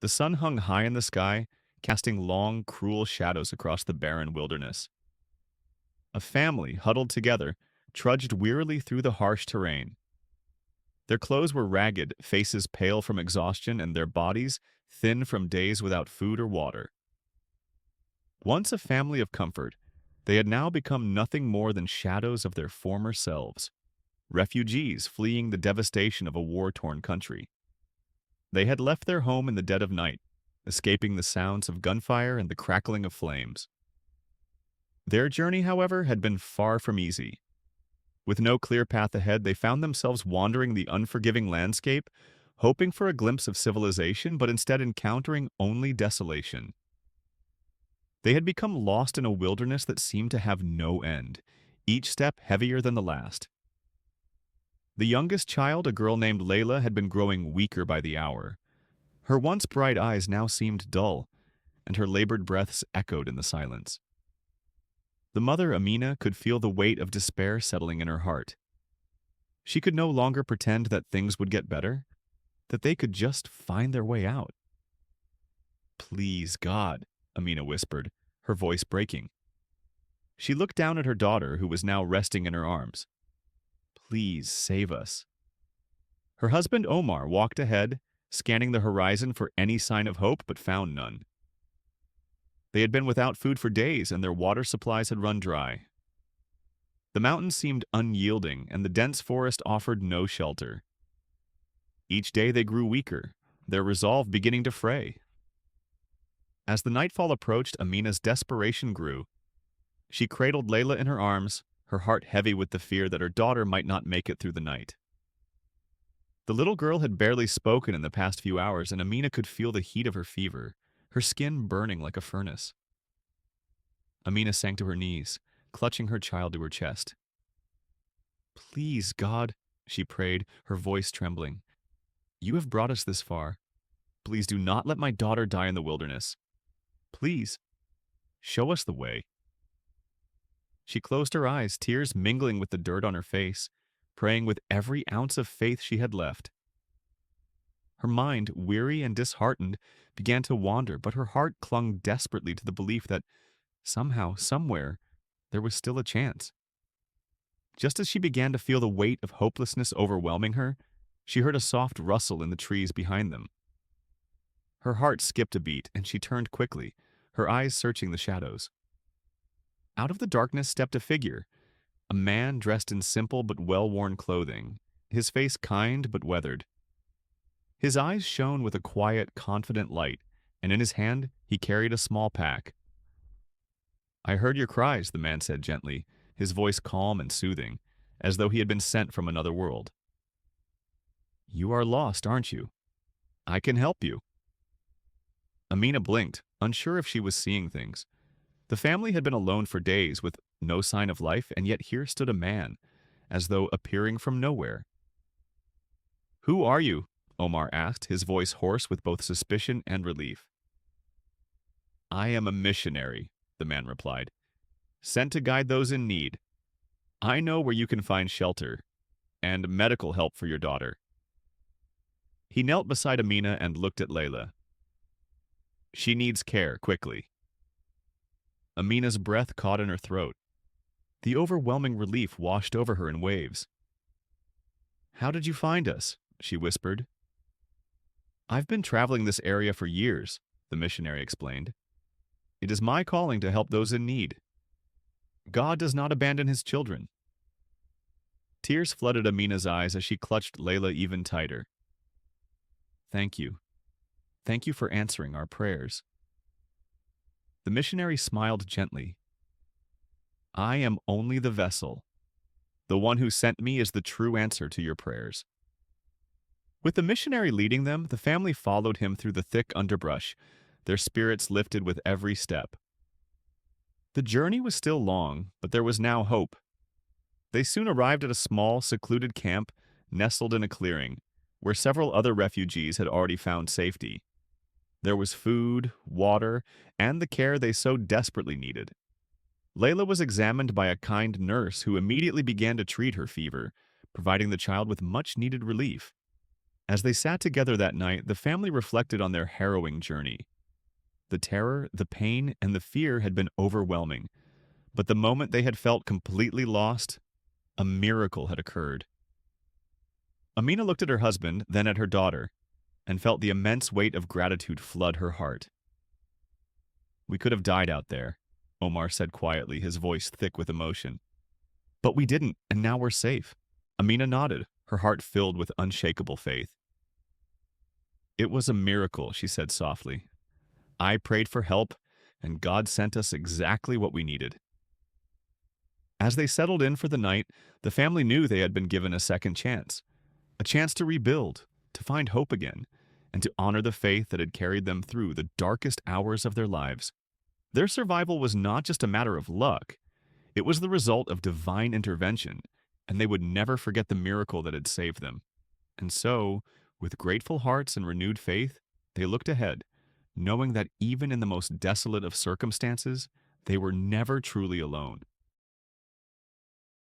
The sun hung high in the sky, casting long, cruel shadows across the barren wilderness. A family, huddled together, trudged wearily through the harsh terrain. Their clothes were ragged, faces pale from exhaustion, and their bodies thin from days without food or water. Once a family of comfort, they had now become nothing more than shadows of their former selves, refugees fleeing the devastation of a war-torn country. They had left their home in the dead of night, escaping the sounds of gunfire and the crackling of flames. Their journey, however, had been far from easy. With no clear path ahead, they found themselves wandering the unforgiving landscape, hoping for a glimpse of civilization, but instead encountering only desolation. They had become lost in a wilderness that seemed to have no end, each step heavier than the last. The youngest child, a girl named Layla, had been growing weaker by the hour. Her once bright eyes now seemed dull, and her labored breaths echoed in the silence. The mother, Amina, could feel the weight of despair settling in her heart. She could no longer pretend that things would get better, that they could just find their way out. "Please, God," Amina whispered, her voice breaking. She looked down at her daughter, who was now resting in her arms. "Please save us." Her husband Omar walked ahead, scanning the horizon for any sign of hope, but found none. They had been without food for days, and their water supplies had run dry. The mountains seemed unyielding, and the dense forest offered no shelter. Each day they grew weaker, their resolve beginning to fray. As the nightfall approached, Amina's desperation grew. She cradled Layla in her arms, her heart heavy with the fear that her daughter might not make it through the night. The little girl had barely spoken in the past few hours, and Amina could feel the heat of her fever, her skin burning like a furnace. Amina sank to her knees, clutching her child to her chest. "Please, God," she prayed, her voice trembling. "You have brought us this far. Please do not let my daughter die in the wilderness. Please, show us the way." She closed her eyes, tears mingling with the dirt on her face, praying with every ounce of faith she had left. Her mind, weary and disheartened, began to wander, but her heart clung desperately to the belief that somehow, somewhere, there was still a chance. Just as she began to feel the weight of hopelessness overwhelming her, she heard a soft rustle in the trees behind them. Her heart skipped a beat, and she turned quickly, her eyes searching the shadows. Out of the darkness stepped a figure, a man dressed in simple but well-worn clothing, his face kind but weathered. His eyes shone with a quiet, confident light, and in his hand he carried a small pack. "I heard your cries," the man said gently, his voice calm and soothing, as though he had been sent from another world. "You are lost, aren't you? I can help you." Amina blinked, unsure if she was seeing things. The family had been alone for days with no sign of life, and yet here stood a man, as though appearing from nowhere. "Who are you?" Omar asked, his voice hoarse with both suspicion and relief. "I am a missionary," the man replied, "sent to guide those in need. I know where you can find shelter and medical help for your daughter." He knelt beside Amina and looked at Layla. "She needs care, quickly." Amina's breath caught in her throat. The overwhelming relief washed over her in waves. "How did you find us?" she whispered. "I've been traveling this area for years," the missionary explained. "It is my calling to help those in need. God does not abandon his children." Tears flooded Amina's eyes as she clutched Layla even tighter. "Thank you. Thank you for answering our prayers." The missionary smiled gently. "I am only the vessel. The one who sent me is the true answer to your prayers." With the missionary leading them, the family followed him through the thick underbrush, their spirits lifted with every step. The journey was still long, but there was now hope. They soon arrived at a small, secluded camp nestled in a clearing, where several other refugees had already found safety. There was food, water, and the care they so desperately needed. Layla was examined by a kind nurse who immediately began to treat her fever, providing the child with much-needed relief. As they sat together that night, the family reflected on their harrowing journey. The terror, the pain, and the fear had been overwhelming, but the moment they had felt completely lost, a miracle had occurred. Amina looked at her husband, then at her daughter, and felt the immense weight of gratitude flood her heart. "We could have died out there," Omar said quietly, his voice thick with emotion. "But we didn't, and now we're safe." Amina nodded, her heart filled with unshakable faith. "It was a miracle," she said softly. "I prayed for help, and God sent us exactly what we needed." As they settled in for the night, the family knew they had been given a second chance, a chance to rebuild, to find hope again, and to honor the faith that had carried them through the darkest hours of their lives. Their survival was not just a matter of luck, it was the result of divine intervention, and they would never forget the miracle that had saved them. And so, with grateful hearts and renewed faith, they looked ahead, knowing that even in the most desolate of circumstances, they were never truly alone.